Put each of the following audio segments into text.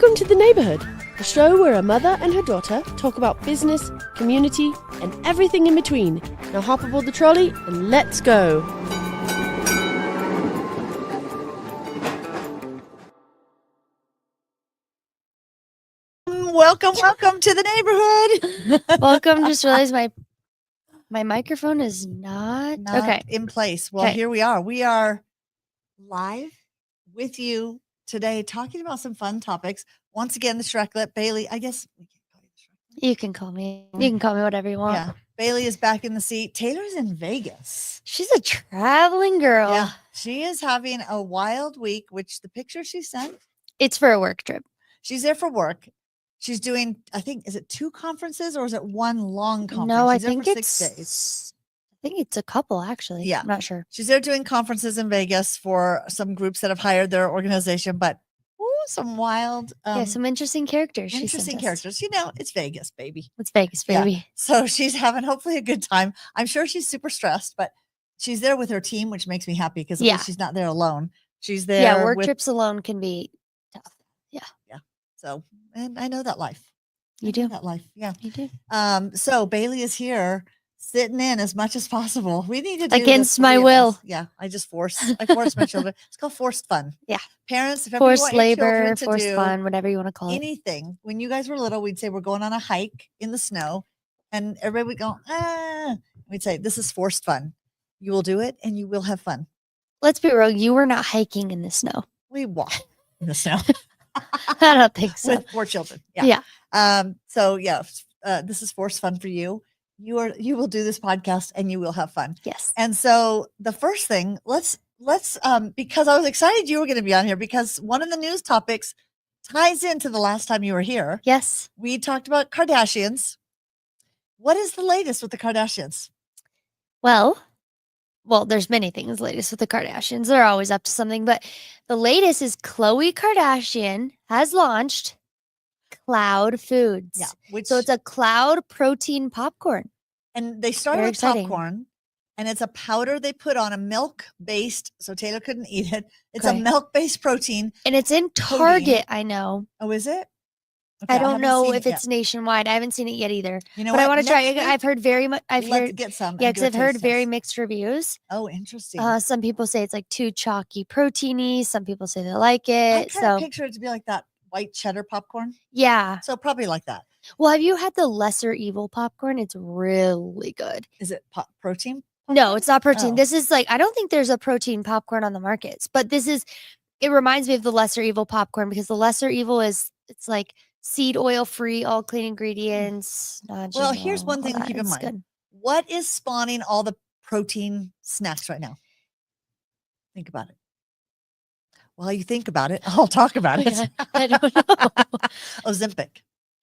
Welcome to The Neighborhood, a show where a mother and her daughter talk about business, community, and everything in between. Now hop aboard the trolley and let's go. Welcome to The Neighborhood. Welcome. Just realized my microphone is not okay in place. Well, here we are. We are live with you today talking about some fun topics. Once again, the Shreklet. Bailey, I guess we can call you the Shreklet. You can call me. You can call me whatever you want. Yeah. Bailey is back in the seat. Taylor's in Vegas. She's a traveling girl. Yeah. She is having a wild week, which the picture she sent. It's for a work trip. She's there for work. She's doing, I think, is it 2 conferences or is it 1 long conference? No, I She's there think for it's 6 days. I think it's a couple actually. Yeah. I'm not sure. She's there doing conferences in Vegas for some groups that have hired their organization, but some wild, some interesting characters. Interesting characters. You know, it's Vegas, baby. It's Vegas, baby. Yeah. So she's having hopefully a good time. I'm sure she's super stressed, but she's there with her team, which makes me happy because she's not there alone. She's there. Yeah, work trips alone can be tough. Yeah. Yeah. So, and I know that life. You do that life. Yeah. You do. So Bailey is here sitting in as much as possible. We need to do against my will. Yeah. I force my children. It's called forced fun. Yeah. Parents, if forced labor, forced fun, whatever you want to call it. Anything. When you guys were little, we'd say we're going on a hike in the snow and everybody would go, We'd say, this is forced fun. You will do it and you will have fun. Let's be real. You were not hiking in the snow. We walk in the snow. I don't think so. With 4 children. Yeah. So yeah, this is forced fun for you. You will do this podcast and you will have fun. Yes. And so the first thing, let's because I was excited you were going to be on here because one of the news topics ties into the last time you were here. Yes. We talked about Kardashians. What is the latest with the Kardashians? Well, there's many things latest with the Kardashians. They're always up to something, but the latest is Khloe Kardashian has launched Cloud Foods. Yeah. So it's a cloud protein popcorn. And they started with popcorn, and it's a powder they put on a milk-based, so Taylor couldn't eat it. It's a milk-based protein. And it's in Target, I know. Oh, is it? Okay, I don't know if it's nationwide. I haven't seen it yet either. You know but what? I want to try it. I've heard very much. Get some. Yeah, because I've heard very mixed reviews. Oh, interesting. Some people say it's like too chalky, proteiny. Some people say they like it. I kind of picture it to be like that white cheddar popcorn. Yeah. So probably like that. Well, have you had the Lesser Evil popcorn? It's really good. Is it protein? No, it's not protein. Oh. This is like, I don't think there's a protein popcorn on the markets, but it reminds me of the Lesser Evil popcorn because the Lesser Evil it's like seed oil free, all clean ingredients. Well, here's one thing to keep in mind. Good. What is spawning all the protein snacks right now? Think about it. While you think about it, I'll talk about it. I don't know. Ozempic.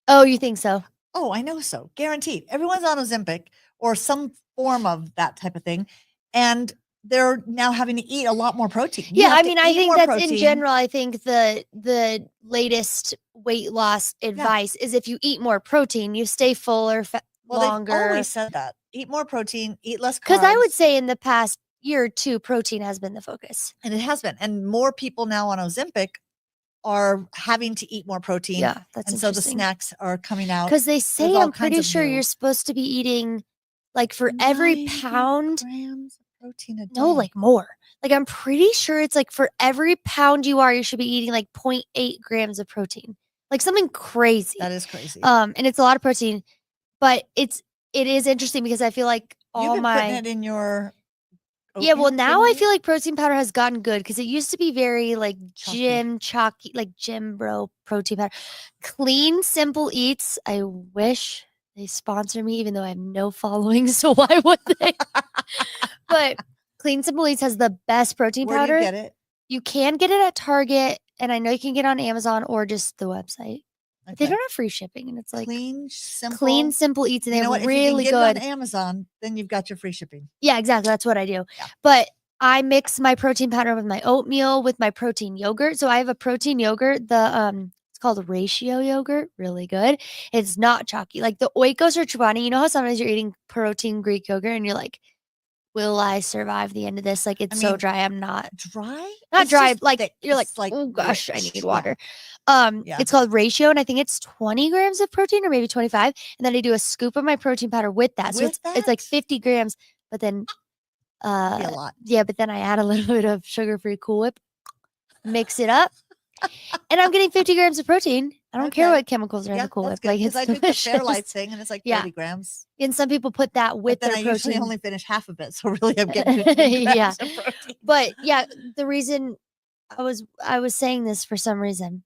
Oh, you think so? Oh, I know so. Guaranteed. Everyone's on Ozempic or some form of that type of thing. And they're now having to eat a lot more protein. I think that's protein. In general, I think the latest weight loss advice is if you eat more protein, you stay fuller longer. They've always said that. Eat more protein, eat less carbs. Because I would say in the past year or two, protein has been the focus. And it has been. And more people now on Ozempic are having to eat more protein. Yeah, that's and so the snacks are coming out. Because they say, I'm pretty sure you're supposed to be eating like for every pound. Grams of protein a day. No, like more. Like I'm pretty sure it's like for every pound you should be eating like 0.8 grams of protein. Like something crazy. That is crazy. And it's a lot of protein. But it is interesting because I feel like You've been putting it in your now I feel like protein powder has gotten good because it used to be very like chalky, like gym bro protein powder. Clean Simple Eats. I wish they sponsor me, even though I have no following. So why would they? But Clean Simple Eats has the best protein powder. Where do you get it? You can get it at Target, and I know you can get it on Amazon or just the website. Okay. They don't have free shipping, and it's like Clean Simple Eats, and they're really if you can get good. It on Amazon, then you've got your free shipping. Yeah, exactly. That's what I do. Yeah. But I mix my protein powder with my oatmeal with my protein yogurt. So I have a protein yogurt. It's called Ratio yogurt. Really good. It's not chalky. Like the Oikos or Chobani. You know how sometimes you're eating protein Greek yogurt and you're like, will I survive the end of this? Like, it's so dry. I'm not dry. Not it's dry. Just like thick. you're like, it's like oh gosh, rich. I need water. Yeah. It's called Ratio, and I think it's 20 grams of protein or maybe 25. And then I do a scoop of my protein powder with that. So With it's like that? 50 grams, but then That'd be a lot. yeah, but then I add a little bit of sugar-free Cool Whip, mix it up, and I'm getting 50 grams of protein. I don't care Okay. what chemicals are in Yeah, the Cool that's Whip. good Like, because it's I drink the Fairlife delicious. thing, and it's like Yeah. 30 grams. And some people put that with But then their I protein. usually only finish half of it, so really I'm getting 15 grams Yeah. of protein. But yeah, the reason I was saying this for some reason.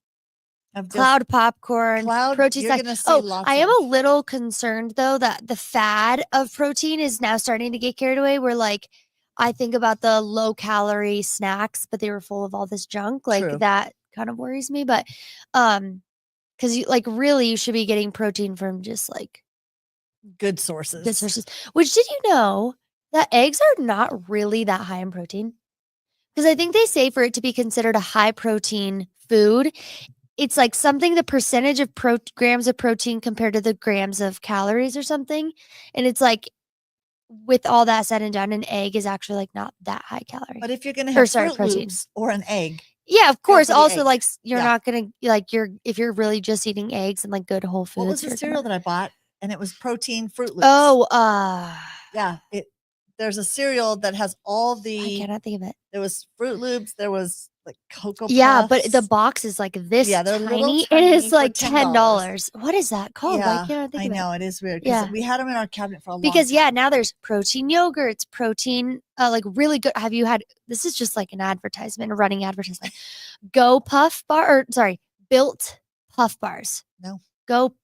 Of just Cloud popcorn, cloud, protein you're snacks. gonna see Oh, lots I am of. a little concerned though that the fad of protein is now starting to get carried away. Where like I think about the low calorie snacks, but they were full of all this junk. Like True. that kind of worries me. But because you like really you should be getting protein from just like Good sources. good sources. Which did you know that eggs are not really that high in protein? Because I think they say for it to be considered a high protein food, it's like something the percentage of grams of protein compared to the grams of calories or something. And it's like with all that said and done, an egg is actually like not that high calorie. But if you're gonna Or have sorry, Fruit protein. Loops or an egg, Yeah, of Go course. for the Also, egg. like you're Yeah. not gonna like if you're really just eating eggs and like good whole foods. what was the you're cereal gonna- that I bought? And it was protein Fruit Loops. Oh, yeah. There's a cereal that has all I the. cannot think of it. There was Fruit Loops. There was like Cocoa Puffs. Yeah, but the box is like this Yeah, they're little tiny. It tiny is for like $10. $10. What is that called? Why Yeah, can't I think I of it? know it is weird because Yeah. we had them in our cabinet for a long Because time. yeah, now there's protein yogurts, protein like really good. Have you had this is just like an advertisement, a running advertisement. Go Puff bar or sorry, Built Puff bars. No. Go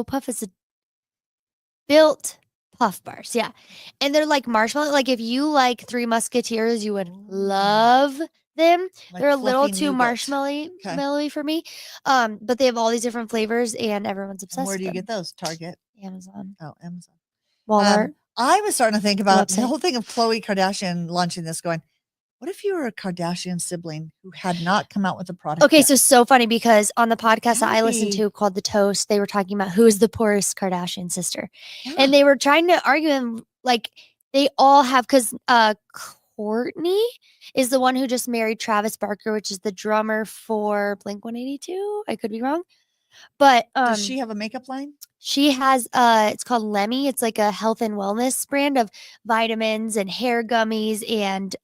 Puff is a Built Puff bars. Yeah. And they're like marshmallow. Like if you like Three Musketeers, you would love them. Like They're a little fluffy too nougat. marshmallowy for me. But they have all these different flavors and everyone's obsessed And where with do you them. get those? Target. Amazon. Oh, Amazon. Walmart. I was starting to think about the website. whole thing of Khloe Kardashian launching this, going, what if you were a Kardashian sibling who had not come out with a product? Okay, yet? so funny because on the podcast that That would I listened be- to called The Toast, they were talking about who is the poorest Kardashian sister. Yeah. And they were trying to argue and like they all have because Courtney is the one who just married Travis Barker, which is the drummer for Blink 182. I could be wrong. But does she have a makeup line? she has it's called Lemmy. It's like a health and wellness brand of vitamins and hair gummies and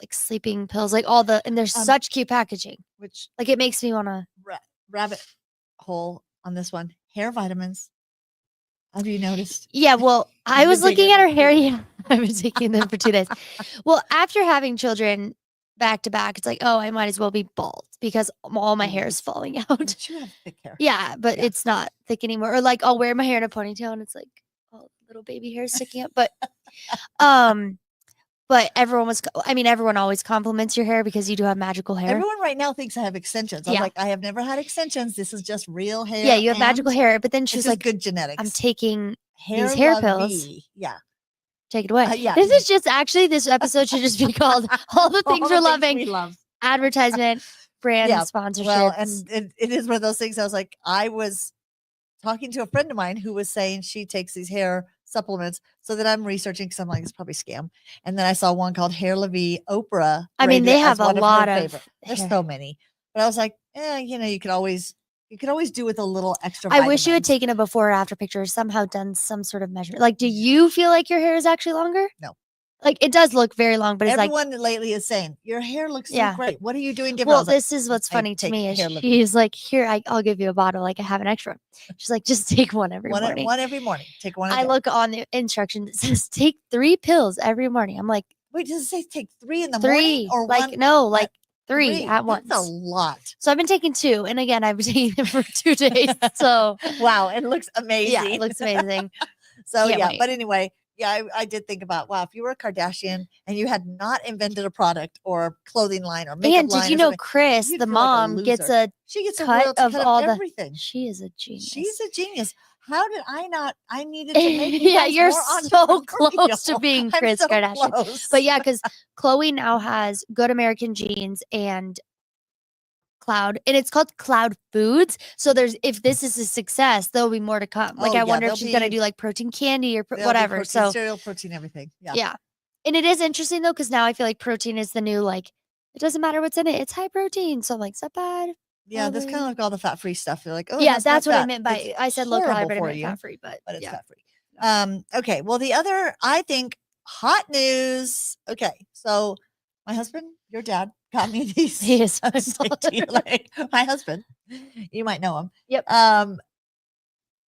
like sleeping pills, like all the and there's such cute packaging. Which Like it makes me want to rabbit hole on this one? Hair vitamins. Have you noticed? Yeah, well, I You've was been looking taking at her them hair. for- Yeah, I've been taking them for 2 days. Well, after having children back to back, it's like, oh, I might as well be bald because all my hair is falling out. But you have thick hair. Yeah, but Yeah. it's not thick anymore. Or like I'll wear my hair in a ponytail and it's like oh, little baby hair sticking up. But everyone always compliments your hair because you do have magical hair. Everyone right now thinks I have extensions. I'm Yeah. like, I have never had extensions. This is just real hair. Yeah, you have magical and hair. But then It's she's just like, good genetics. I'm taking hair these hair La pills. Vie. Yeah. take it away. Yeah. This is just actually this episode should just be called All the Things All We're the Loving. we love. Advertisement, brand Yeah, sponsorships. Well, and it is one of those things. I was like, I was talking to a friend of mine who was saying she takes these hair supplements. So that I'm researching because I'm like, it's probably a scam. And then I saw one called Hair La Vie. Oprah. I mean, rated they it have as a one her lot of favorite. There's hair. so many. But I was like, you could always do with a little extra. I wish you had vitamins. taken a before or after picture, somehow done some sort of measure. Like, do you feel like your hair is actually longer? No. Like, it does look very long, but it's like, Everyone lately is saying your hair looks so Yeah. great. What are you doing different? I well, was like, this is what's I funny to take me is Hair La Vie. she's like, here, I'll give you a bottle. Like, I have an extra. She's like, just take one every one, morning. one every morning. Take one. a I day. look on the instructions. It says take 3 pills every morning. I'm like, Wait, does it say take 3 in the 3. morning or Like, one? no, like 3 at once. That's a lot. So I've been taking 2. And again, I've been taking them for 2 days. So Wow, it looks amazing. yeah, it looks amazing. So Can't yeah, wait. but anyway, yeah, I did think about wow, if you were a Kardashian and you had not invented a product or clothing line or makeup And line, did you or know something, Chris, you'd the feel like a mom, gets loser. a she gets a cut royalty of cut all of the everything. she is a genius. She's a genius. How did I not? I needed to make you Yeah, guys you're more so entrepreneurial. close to being I'm Kris so Kardashian. close. But yeah, because Chloe now has Good American Jeans and Cloud, and it's called Cloud Foods. So if this is a success, there'll be more to come. Like Oh, I yeah, wonder if there'll she's gonna be- do like protein candy or There'll be whatever. protein, So cereal, protein, everything. Yeah. yeah. And it is interesting though, because now I feel like protein is the new like it doesn't matter what's in it. It's high protein. So I'm like, is that bad? Yeah, that's kind of Probably. like all the fat-free stuff. You're like, oh, it Yeah, has no that's what I fat. meant by It's I said low horrible calorie, but I for meant you, fat free. But but it's yeah. fat-free. Okay. Well, the other, I think, hot news. Okay, so my husband, your dad, got me these. He is my safety, like my husband. You might know him. Yep.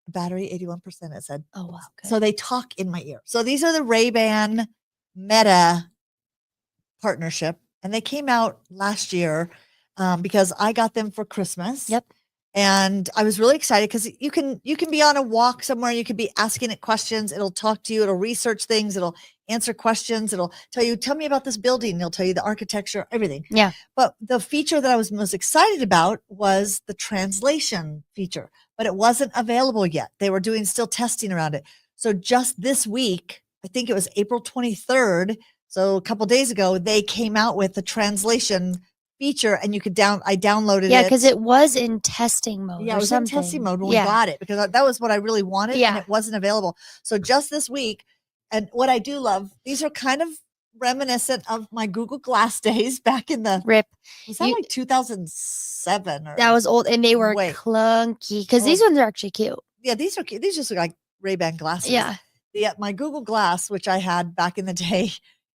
Battery 81%. It said. Oh wow. So they talk in my ear. So these are the Ray-Ban Meta partnership, and they came out last year because I got them for Christmas. Yep. And I was really excited because you can be on a walk somewhere, you could be asking it questions, it'll talk to you, it'll research things, it'll answer questions, it'll tell me about this building, it'll tell you the architecture, everything. Yeah. But the feature that I was most excited about was the translation feature, but it wasn't available yet. They were still testing around it. So just this week, I think it was April 23rd, so a couple days ago, they came out with the translation feature, and you could I downloaded it. Yeah, because it was in testing mode. Yeah, or it was something. in testing mode when we got it, because that was what I really wanted, and Yeah. it wasn't available. So just this week, and what I do love, these are kind of reminiscent of my Google Glass days back in the Rip. was that like 2007 or That was old, and they were Wait. clunky because these ones are actually cute. yeah, these are cute. These just look like Ray-Ban glasses. Yeah. My Google Glass, which I had back in the day,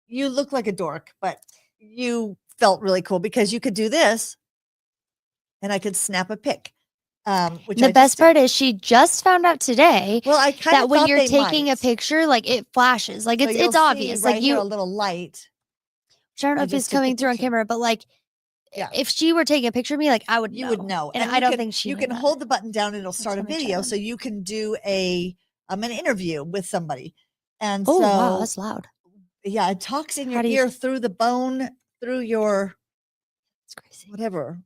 you look like a dork, but you felt really cool because you could do this and I could snap a pic. Which The I best just part is she just found out today well, I kind that of when thought you're they taking a might. picture, like it flashes, like So you'll it's see obvious. right Like here, you, a little light. I don't know I if just it's took the coming through on picture. camera, but like, Yeah. if she were taking a picture of me, like I would, You would know, and you I don't can, think she. you knew can that. hold the button down and it'll start a let me try video, one. so you can do an interview with somebody. And Oh so wow, that's loud. yeah, it talks in How your do you- ear through the bone, through your It's crazy. whatever.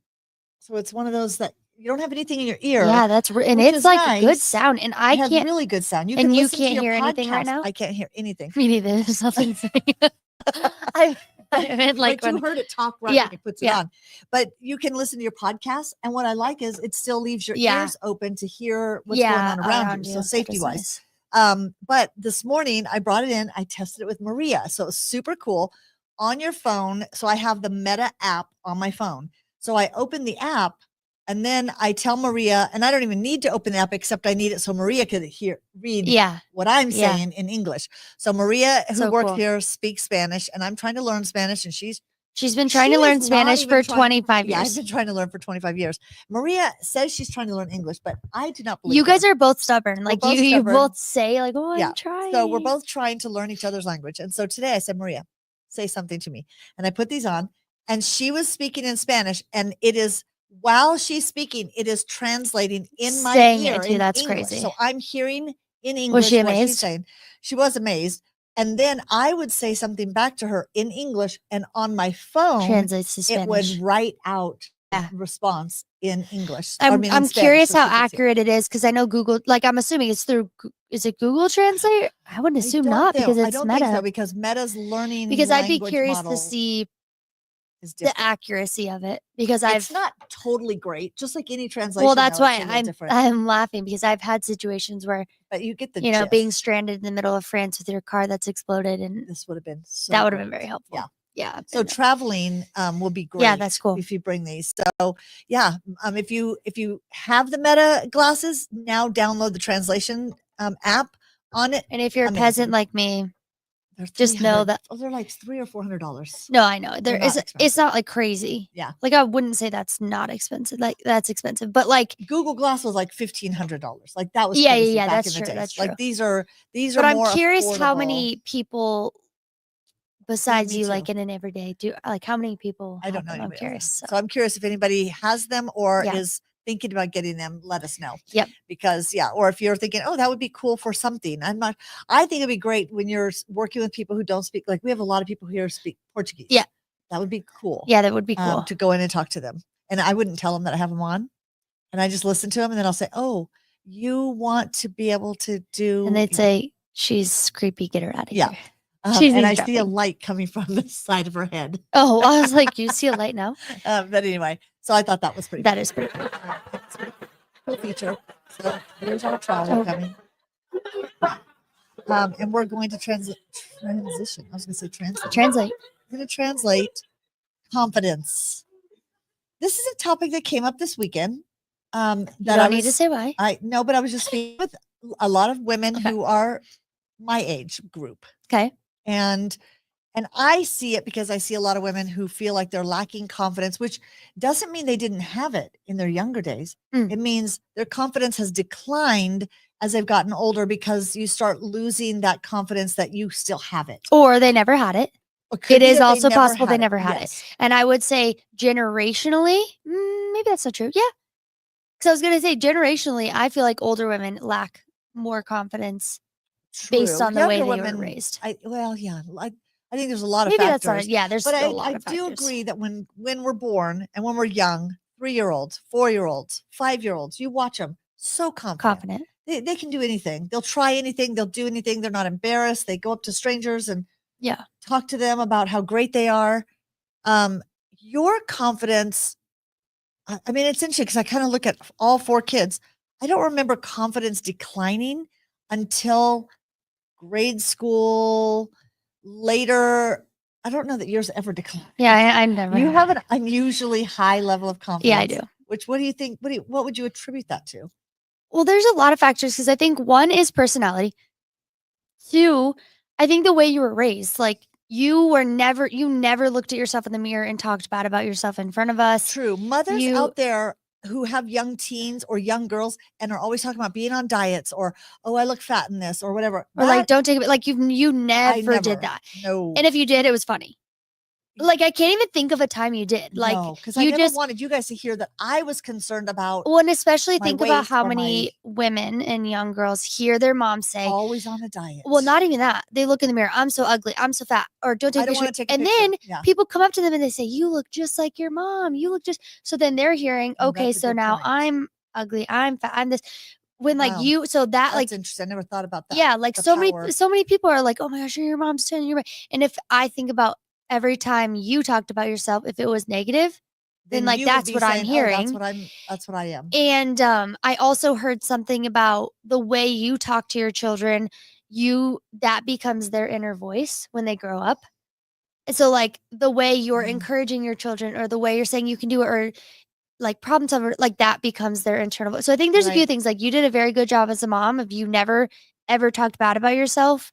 So it's one of those that you don't have anything in your ear. Yeah, that's and which it's is like a good nice. sound, and I It has can't. really good sound. You and can you listen to can't your hear anything right podcast. now? I can't hear anything. Me neither. There's nothing. I meant like But you when, heard it talk right Yeah, when he puts it yeah. on. But you can listen to your podcast, and what I like is it still leaves your Yeah. ears open to hear what's going on around you. So That is safety wise. nice. But this morning I brought it in. I tested it with Maria, so it was super cool on your phone. So I have the Meta app on my phone. So I open the app, and then I tell Maria, and I don't even need to open the app except I need it so Maria could read Yeah, what I'm Yeah. saying in English. So Maria, who So works cool. here, speaks Spanish, and I'm trying to learn Spanish, and she's she's been trying to She learn is not Spanish even for trying- 25 yeah, I've years. been trying to learn for 25 years. Maria says she's trying to learn English, but I do not believe You guys her. are both stubborn. Like both you stubborn. both say like, "Oh, Yeah. I'm trying." So we're both trying to learn each other's language. And so today I said, Maria, say something to me. And I put these on, and she was speaking in Spanish, and it is while she's speaking, it is translating in my Saying it ear too, in that's English. crazy. So I'm hearing in English she what she's amazed? saying. She was amazed. And then I would say something back to her in English, and on my phone, Translates to it Spanish. would write out Yeah. response in English. I'm in Spanish, curious so how she could see it. accurate it is because I know Google. Like I'm assuming it's through. Is it Google Translate? I wouldn't assume not because I it's don't Meta. think so, because Meta's learning Because I'd be language curious model to see is the different. accuracy of it because It's I've. not totally great, just like any translation. Well, that's though, why it's a little I'm different. I'm laughing because I've had situations where But you get the being gist. stranded in the middle of France with your car that's exploded, and This would have been so that would have been great. very helpful. Yeah. Yeah. I've So been there. traveling will be great. Yeah, that's cool. if you bring these. So yeah, if you have the Meta glasses, now download the translation app on it. And if you're a amazing. peasant like me, They're just know 300 that- they're like $300 or $400. no, I know They're there not is. It's expensive. not like crazy. Yeah. Like I wouldn't say that's not expensive. Like that's expensive, but like. Google Glass was like $1,500. Like that was Yeah, crazy yeah, back that's in the true, days. that's Like true. these are But I'm more curious how affordable. many people besides me you, too. like in an everyday, like how many people? I don't have know them? I'm anybody else curious. has. So I'm curious if anybody has them or Yeah. is thinking about getting them, let us know. Yep. Because or if you're thinking, oh, that would be cool for something. I think it'd be great when you're working with people who don't speak, like we have a lot of people here who speak Portuguese. Yeah. That would be cool. Yeah, that would be cool. To go in and talk to them. And I wouldn't tell them that I have them on. And I just listen to them, and then I'll say, oh, you want to be able to do. And they'd say, she's creepy, get her out of Yeah. here. and She's I see a eavesdropping. light coming from the side of her head. Oh, I was like, you see a light now? But anyway, so I thought that was pretty That cool. is pretty cool. Cool feature. So here's our trolley Oh. coming. And we're going to transition. I was going to say translate. Translate. I'm going to translate confidence. This is a topic that came up this weekend. You That don't need to say why. I know, but I was just speaking with a lot of women Okay. who are my age group, Okay. and I see it because I see a lot of women who feel like they're lacking confidence, which doesn't mean they didn't have it in their younger days. Mm. It means their confidence has declined as they've gotten older because you start losing that confidence that you still have it. Or they never had it. Or could It be is that they also never possible they had never had it. Yes. And I would say generationally, maybe that's not true. Yeah. Because I was going to say generationally, I feel like older women lack more confidence based True. on the way Younger they were women, raised. I think there's a lot of Maybe that's not factors. it. Yeah, there's But a lot I of do factors. agree that when we're born and when we're young, 3-year-olds, 4-year-olds, 5-year-olds, you watch them so confident. They can do anything. They'll try anything. They'll do anything. They're not embarrassed. They go up to strangers and Yeah. talk to them about how great they are. Your confidence, I mean, it's interesting because I kind of look at all 4 kids. I don't remember confidence declining until grade school, later. I don't know that yours ever declined. Yeah, I never. You have an unusually high level of confidence. Yeah, I do. What do you think? What would you attribute that to? Well, there's a lot of factors because I think 1 is personality. 2, I think the way you were raised, like you never looked at yourself in the mirror and talked bad about yourself in front of us. True. Mothers out there who have young teens or young girls and are always talking about being on diets or, oh, I look fat in this or whatever. Or like, don't take it, like you never did that. No. And if you did, it was funny. Like, I can't even think of a time you did. Like, because I you never just wanted you guys to hear that I was concerned about well, and especially my think about weight how or many women and young girls hear their mom say, always on a diet. well, not even that. They look in the mirror, I'm so ugly, I'm so fat, or don't take I a don't picture. want to take a And picture. then Yeah. people come up to them and they say, you look just like your mom. You look just so then they're hearing, Oh, okay, that's a so good now point. I'm ugly, I'm fat, I'm this. When like Wow. you so that That's like interesting. I never thought about that. yeah, like The so power. many people are like, oh my gosh, your mom's telling you right. And if I think about every time you talked about yourself, if it was negative, then like you would that's be what I'm saying, "Oh, hearing. that's what I am." And I also heard something about the way you talk to your children, that becomes their inner voice when they grow up. And so like the way you're encouraging your children or the way you're saying you can do it or like problem solver, like that becomes their internal voice. So I think there's a few Right. things like you did a very good job as a mom of you never ever talked bad about yourself.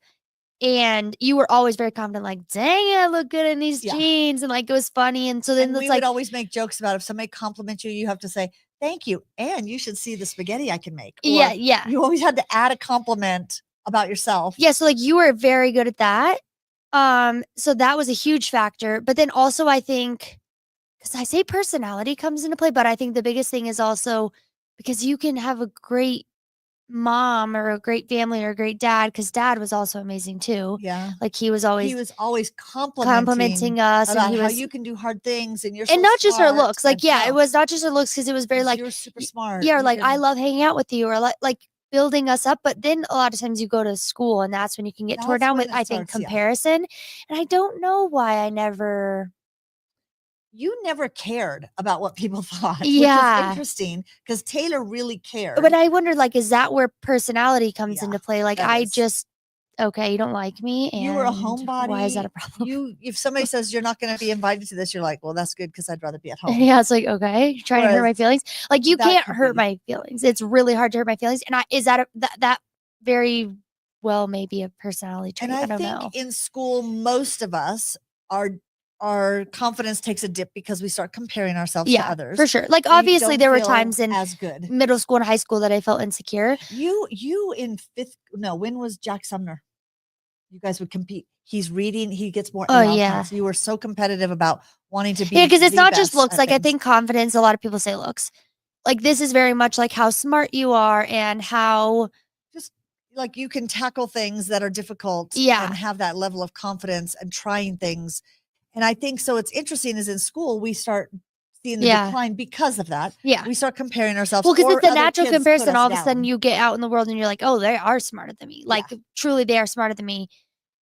And you were always very confident, like, dang, I look good in these Yeah. jeans. And like, it was funny. And so then And it's we like, would always make jokes about if somebody compliments you, you have to say, thank you. And you should see the spaghetti I can make. Or yeah. you always had to add a compliment about yourself. Yeah. So like you were very good at that. So that was a huge factor. But then also I think, because I say personality comes into play, but I think the biggest thing is also because you can have a great mom or a great family or a great dad, because dad was also amazing too. Yeah. Like he was always complimenting us about and he how was you can do hard things and you're and so not just her smart. looks. Like, And yeah, it no, was not just her looks because it was very like you're super smart. yeah, or You like I can- love hanging out with you or like building us up. But then a lot of times you go to school and that's when you can get torn That's down when with, it I think, starts, yeah. comparison. And I don't know why I never You never cared about what people thought, which Yeah. is interesting because Taylor really cared. but I wonder, like, is that where personality comes Yeah, into play? Like that I is. just okay, you don't like me and You were a homebody. why is that a problem? If somebody says you're not going to be invited to this, you're like, well, that's good because I'd rather be at home. Yeah, it's like, okay, you're trying to hurt my Whereas feelings. Like you that can't could hurt be. my feelings. It's really hard to hurt my feelings. And is that that very well maybe a personality trait? And I I don't think know. in school, most of us our confidence takes a dip because we start comparing ourselves to Yeah, others. for sure. Like We obviously don't there were feel times in as good. middle school and high school that I felt insecure. You in when was Jack Sumner? You guys would compete. He's reading. He gets more. Oh, A yeah. outcomes. You were so competitive about wanting to be. Yeah, because it's the not just best looks. at Like I things. think confidence, a lot of people say looks. Like this is very much like how smart you are and how just like you can tackle things that are difficult. Yeah. And have that level of confidence and trying things. And I think so. It's interesting is in school we start seeing the Yeah. decline because of that. Yeah. We start comparing ourselves. Well, because or it's a other natural kids put comparison. us All of a down. sudden you get out in the world and you're like, oh, they are smarter than me. Like truly they are smarter than me.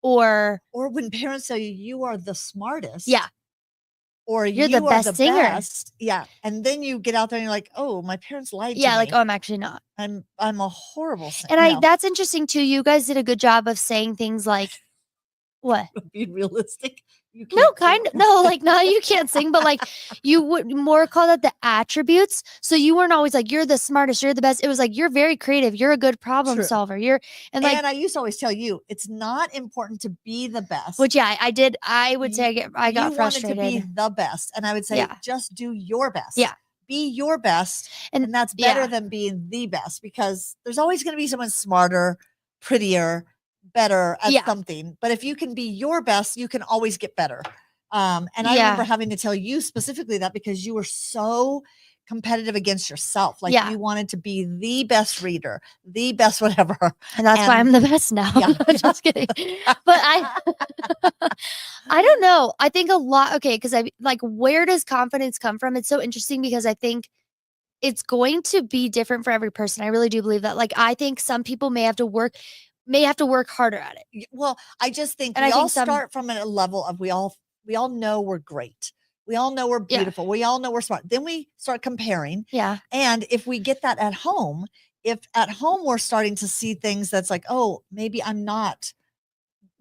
Or when parents tell you you are the smartest. yeah. Or You're you the are best the singer. best. Yeah. And then you get out there and you're like, oh, my parents lied to Yeah, me. like, oh, I'm actually not. I'm a horrible singer. And that's interesting too. You guys did a good job of saying things like What? Being realistic. You No, can't sing. no, like no, you can't sing, but like you would more call that the attributes. So you weren't always like you're the smartest, you're the best. It was like you're very creative, you're a good problem True. solver. You're and like And I used to always tell you, it's not important to be the best. which yeah, I did. I would say I got you frustrated. wanted to be the best, and I would say, Yeah. just do your best. Yeah. Be your best, And- and that's better yeah. than being the best, because there's always going to be someone smarter, prettier, better at Yeah. something. But if you can be your best, you can always get better. And I Yeah. remember having to tell you specifically that because you were so competitive against yourself. Like Yeah. you wanted to be the best reader, the best whatever. And that's why I'm And- the best now. Yeah. Just kidding. But I don't know. I think a lot. Okay, because I like where does confidence come from? It's so interesting because I think it's going to be different for every person. I really do believe that. Like I think some people may have to work harder at it. Well, I just think And we I all think some- start from a level of we all know we're great. We all know we're Yeah. beautiful. We all know we're smart. Then we start comparing. Yeah. And if we get that at home, if at home we're starting to see things that's like, oh, maybe I'm not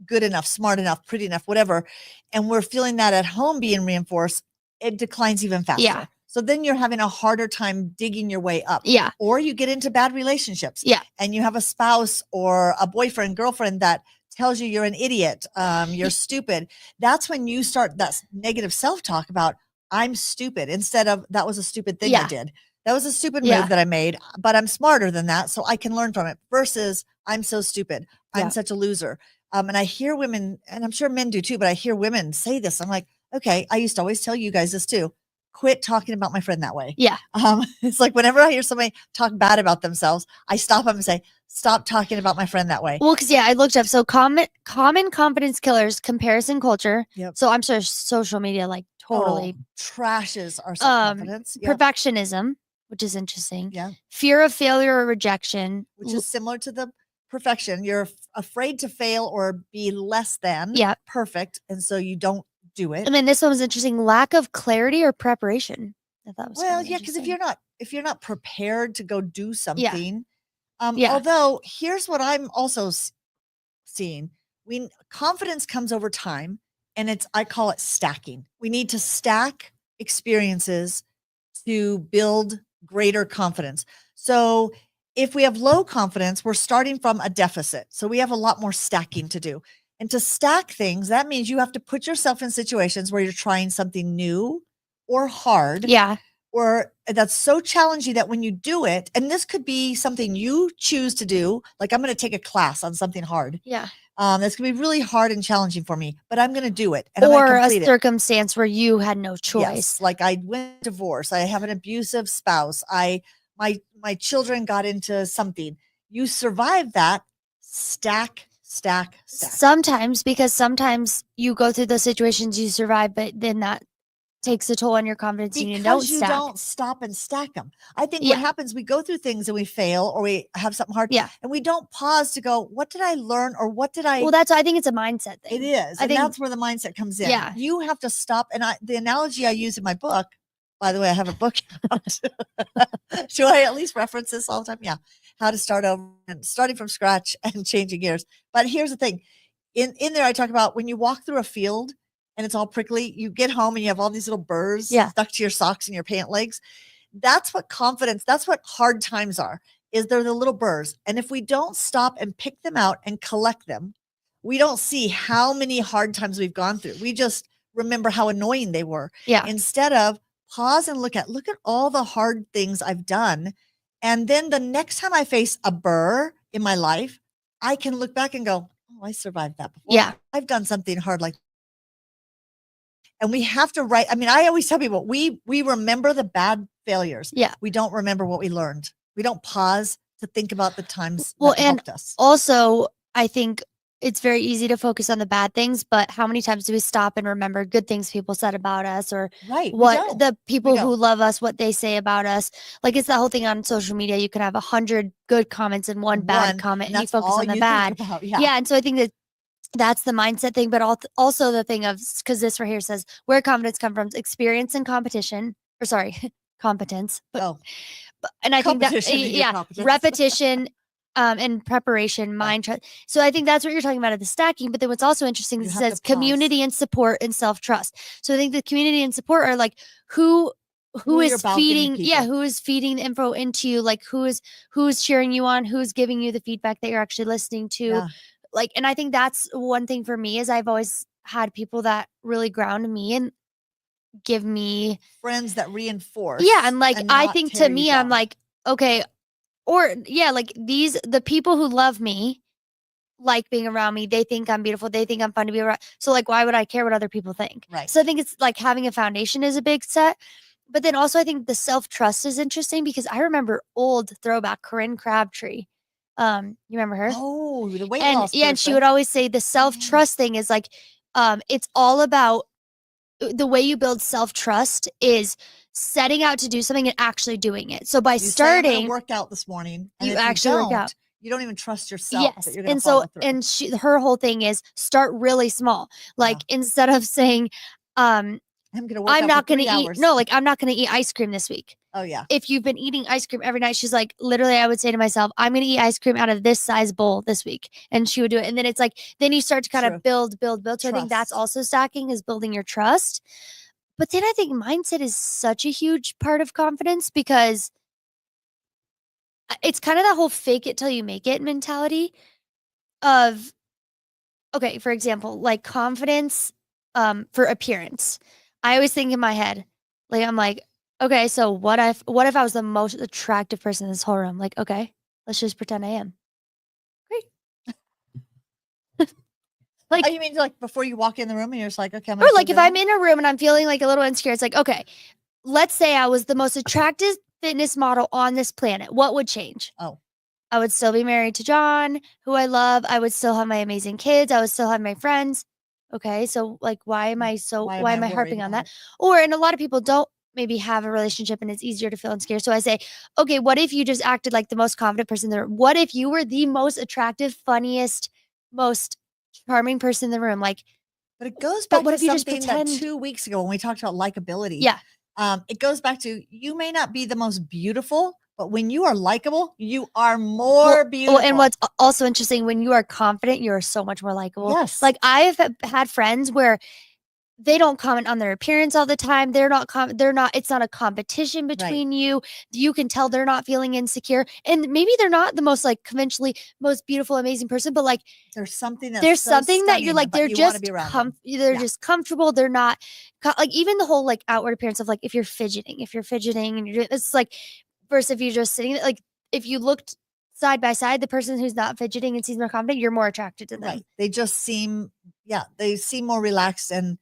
good enough, smart enough, pretty enough, whatever, and we're feeling that at home being reinforced, it declines even faster. Yeah. So then you're having a harder time digging your way up. Yeah. Or you get into bad relationships. Yeah. And you have a spouse or a boyfriend, girlfriend that tells you you're an idiot, you're stupid. That's when you start that negative self-talk about I'm stupid, instead of that was a stupid thing I Yeah. did. That was a stupid Yeah. move that I made, but I'm smarter than that, so I can learn from it, versus I'm so stupid. I'm Yeah. such a loser. And I hear women, and I'm sure men do too, but I hear women say this. I'm like, okay, I used to always tell you guys this too. Quit talking about my friend that way. Yeah. It's like whenever I hear somebody talk bad about themselves, I stop them and say, stop talking about my friend that way. Well, because I looked up common confidence killers, comparison culture. Yep. So I'm sure social media like totally Trashes our self-confidence. Yep. perfectionism, which is interesting. Yeah. Fear of failure or rejection. Which is similar to the perfection. You're afraid to fail or be less than Yeah. perfect, and so you don't do it. And then this one was interesting. Lack of clarity or preparation. I thought was Well, kinda yeah, because if interesting. you're not prepared to go do something, Yeah. although here's what I'm also seeing: confidence comes over time, and I call it stacking. We need to stack experiences to build greater confidence. So if we have low confidence, we're starting from a deficit. So we have a lot more stacking to do. And to stack things, that means you have to put yourself in situations where you're trying something new or hard, Yeah. or that's so challenging that when you do it, and this could be something you choose to do, like I'm going to take a class on something hard. Yeah. That's going to be really hard and challenging for me, but I'm going to do it. And I'm Or going to a complete it. circumstance where you had no choice. Yes, like I went divorce. I have an abusive spouse. My children got into something. You survive that. Stack. Sometimes, because sometimes you go through those situations, you survive, but then that takes a toll on your confidence and you don't Because you stack. don't stop and stack them. I think Yeah. what happens, we go through things and we fail, or we have something hard, Yeah. and we don't pause to go, what did I learn, or what did I? Well, I think it's a mindset thing. It is, I and think- that's where the mindset comes in. Yeah. You have to stop. And the analogy I use in my book, by the way, I have a book out. Should I at least reference this all the time? Yeah. How to start over and starting from scratch and changing gears. But here's the thing. In there, I talk about when you walk through a field and it's all prickly, you get home and you have all these little burrs Yeah. stuck to your socks and your pant legs. That's what hard times are, is they're the little burrs. And if we don't stop and pick them out and collect them, we don't see how many hard times we've gone through. We just remember how annoying they were. Yeah. Instead of pause and look at all the hard things I've done. And then the next time I face a burr in my life, I can look back and go, oh, I survived that before. Yeah. I've done something hard like that. And we have to write. I mean, I always tell people, we remember the bad failures. Yeah. We don't remember what we learned. We don't pause to think about the times Well, that and helped us. Also, I think it's very easy to focus on the bad things, but how many times do we stop and remember good things people said about us, or Right. we what don't. the people who don't. love us, what they say about us? Like it's the whole thing on social media. You can have 100 good comments and one bad comment, and you that's focus all on the you think bad. about. Yeah. And so I think that's the mindset thing, but also the thing of, because this right here says where confidence comes from, experience and competition, or sorry, competence. Oh, And I think that competition in your yeah, competence. repetition and preparation, mind trust. So I think that's what you're talking about at the stacking. But then what's also interesting You is it have to says pause. community and support and self-trust. So I think the community and support are like who Who are your is balcony feeding people? who is feeding the info into you, like who's cheering you on, who's giving you the feedback that you're actually listening to. Yeah. Like, and I think that's one thing for me is I've always had people that really ground me and give me Friends that reinforce. and like and I not think tear to you me I'm down. like, okay, or like the people who love me like being around me, they think I'm beautiful, they think I'm fun to be around, so like why would I care what other people think? Right. So I think it's like having a foundation is a big set. But then also I think the self-trust is interesting because I remember old throwback Corinne Crabtree. You remember her? Oh, the weight And loss. and she person. would always say the self-trust thing is like it's all about the way you build self-trust is setting out to do something and actually doing it. So by You say, I'm gonna starting, work out this morning, and you if actually work don't, out. you don't even trust yourself that Yes. you're gonna And follow so through. her whole thing is start really small. Like instead of saying I'm gonna work I'm out not for going 3 to eat hours. no, like I'm not going to eat ice cream this week. Oh yeah. If you've been eating ice cream every night, she's like, literally, I would say to myself, I'm going to eat ice cream out of this size bowl this week. And she would do it. And then it's like, then you start to kind True. of build. So I think that's Trust. also stacking is building your trust. But then I think mindset is such a huge part of confidence because it's kind of that whole fake it till you make it mentality of, okay, for example, like confidence for appearance. I always think in my head, like, I'm like, okay, so what if I was the most attractive person in this whole room? Like, okay, let's just pretend I am. Great. Like, Oh, you mean like before you walk in the room and you're just like, okay, I'm or gonna like feel if I'm good in a room and I'm feeling like a little insecure, it's like, okay, let's say I was the most attractive fitness model on this planet. What would change? Oh. I would still be married to John, who I love. I would still have my amazing kids. I would still have my friends. Okay, so like, why am I Why am I harping worried on about that? Or, and a lot of people don't maybe have a relationship and it's easier to feel insecure. So I say, okay, what if you just acted like the most confident person in the room? What if you were the most attractive, funniest, most charming person in the room? Like, But it goes But back what to if you just something that pretend- 2 weeks ago when we talked about likability. yeah, It goes back to you may not be the most beautiful, but when you are likable, you are more beautiful. Well, and what's also interesting, when you are confident, you are so much more likable. Yes. Like I've had friends where they don't comment on their appearance all the time. They're not it's not a competition between you. You can tell they're not feeling insecure. And maybe they're not the most like conventionally most beautiful, amazing person, but like there's something that you're like, they're just they're just comfortable. They're not like even the whole like outward appearance of like if you're fidgeting and you're doing it's like versus if you're just sitting there, like if you looked side by side, the person who's not fidgeting and seems more confident, you're more attracted to them. Right. They just seem they seem more relaxed and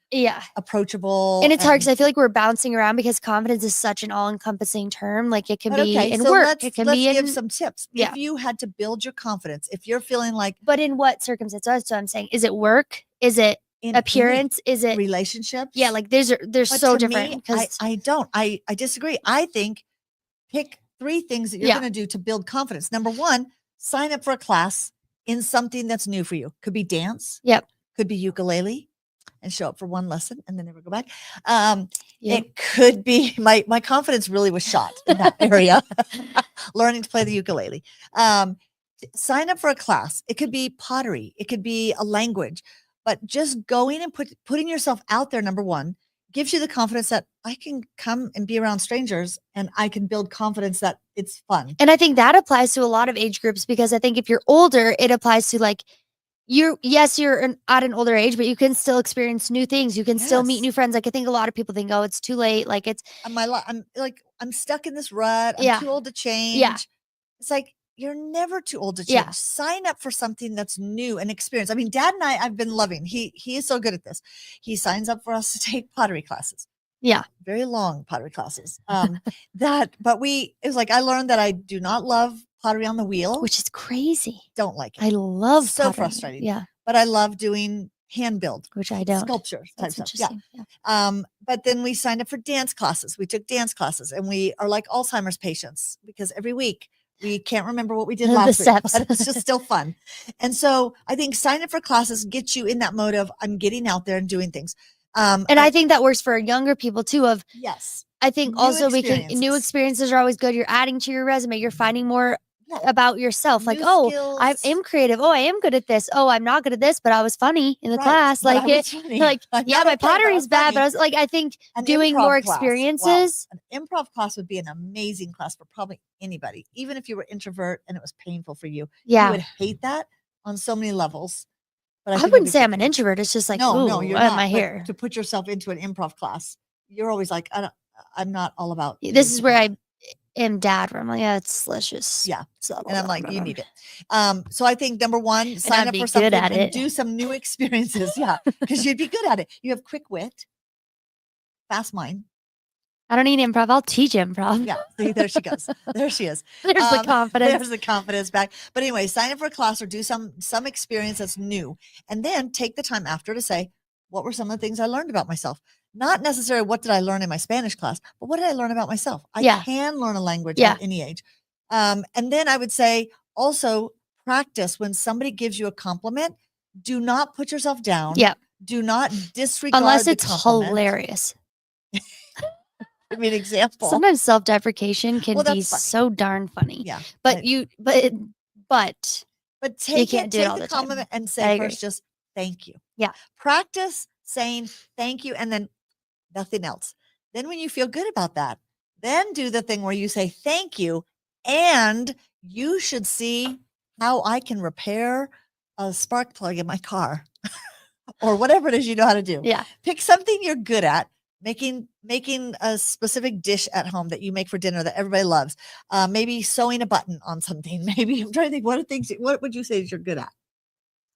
approachable. And it's hard because I feel like we're bouncing around because confidence is such an all-encompassing term. Like it can be in work, it can be in give some tips. Yeah. If you had to build your confidence, if you're feeling like but in what circumstances? That's what I'm saying. Is it work? Is it in appearance? Is it relationships? Yeah, like they're But so to different. me, Because I disagree. I think pick 3 things that you're going to do to build confidence. Number 1, sign up for a class in something that's new for you. Could be dance. Yep. Could be ukulele, and show up for 1 lesson and then never go back. Yep. It could be my confidence really was shot in that area. Learning to play the ukulele. Sign up for a class. It could be pottery. It could be a language. But just going and putting yourself out there, number 1, gives you the confidence that I can come and be around strangers and I can build confidence that it's fun. And I think that applies to a lot of age groups because I think if you're older, it applies to like you're at an older age, but you can still experience new things. You can still meet Yes. new friends. Like I think a lot of people think, oh, it's too late. Like it's I'm stuck in this rut. I'm Yeah. too old to change. Yeah. It's like you're never too old to change. Yeah. Sign up for something that's new and experience. I mean, Dad and I've been loving. He is so good at this. He signs up for us to take pottery classes. Yeah. Very long pottery classes. But it was like I learned that I do not love pottery on the wheel. which is crazy. Don't like it. I love So pottery. frustrating. Yeah, But I love doing hand build, which I don't. sculpture type That's stuff. Yeah. interesting. Yeah. But then we signed up for dance classes. We took dance classes and we are like Alzheimer's patients because every week we can't remember what we did The last week, steps. but it's just still fun. And so I think sign up for classes gets you in that mode of I'm getting out there and doing things. And I think that works for younger people too. Yes. I think New also new experiences. experiences are always good. You're adding to your resume. You're finding more about yourself. Like, New oh, I skills. am creative. Oh, I am good at this. Oh, I'm not good at this, but I was funny in the Right, class. but I Like was it, funny. like I'm yeah, not my okay, but I pottery's was bad, but I funny. was like, I think An doing improv more class. Wow. experiences. An improv class would be an amazing class for probably anybody, even if you were introvert and it was painful for you. You Yeah. would hate that on so many levels. But I think it'd wouldn't be say good I'm for an you. introvert. It's just like, No, ooh, you're why am not. I But here? to put yourself into an improv class, you're always like, I'm not all about This is where I am dad, where I'm like, yeah, let's just Yeah. settle And I'm like, down you on need it. So I think number one, sign I'd up be for good something at and it. do some new experiences. Yeah, because you'd be good at it. You have quick wit, fast mind. I don't need improv. I'll teach improv. Yeah, see, there she goes. There she is. There's the confidence. There's the confidence back. But anyway, sign up for a class or do some experience that's new, and then take the time after to say, what were some of the things I learned about myself? Not necessarily what did I learn in my Spanish class, but what did I learn about myself? I Yeah. can learn a language Yeah. at any age. And then I would say also practice when somebody gives you a compliment. Do not put yourself down. Yeah. Do not disregard Unless the it's compliment. hilarious. Give me an example. Sometimes self-deprecation can Well, be that's funny. so darn funny. Yeah. But But take can't do it all the the time. compliment and I say agree. first just thank you. Yeah. Practice saying thank you and then nothing else. Then when you feel good about that, then do the thing where you say thank you and you should see how I can repair a spark plug in my car or whatever it is you know how to do. yeah. Pick something you're good at. Making a specific dish at home that you make for dinner that everybody loves. Maybe sewing a button on something. Maybe I'm trying to think what would you say that you're good at?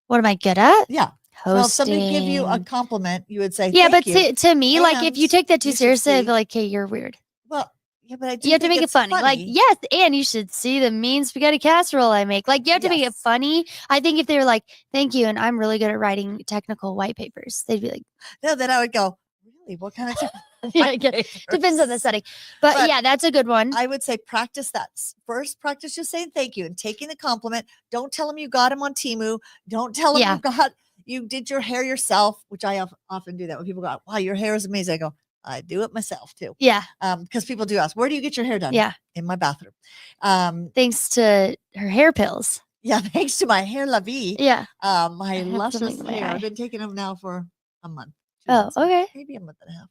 What am I good at? Yeah. Hosting. Well, if somebody give you a compliment, you would say, yeah, thank but you. to me, like if you And take that too you should seriously, I'd see- be like, hey, you're weird. Well, yeah, but I do You have to think make it it's funny. Like, yes, and you should see the mean spaghetti casserole I make. Like, you have to make it Yes. funny. I think if they were like, thank you, and I'm really good at writing technical white papers, they'd be like, No, then I would go, really? What kind of yeah, I get it. Depends on the setting. But yeah, that's a good one. I would say practice that. First, practice just saying thank you and taking the compliment. Don't tell them you got them on Temu. Don't tell them you did your hair yourself, which I often do that when people go, wow, your hair is amazing. I go, I do it myself too. Yeah. Because people do ask, where do you get your hair done? Yeah. In my bathroom. Thanks to her hair pills. Yeah, thanks to my Hair La Vie. Yeah. My have luscious something in my hair. eye. I've been taking them now for a month. 2 Oh, months, okay. maybe a month and a half.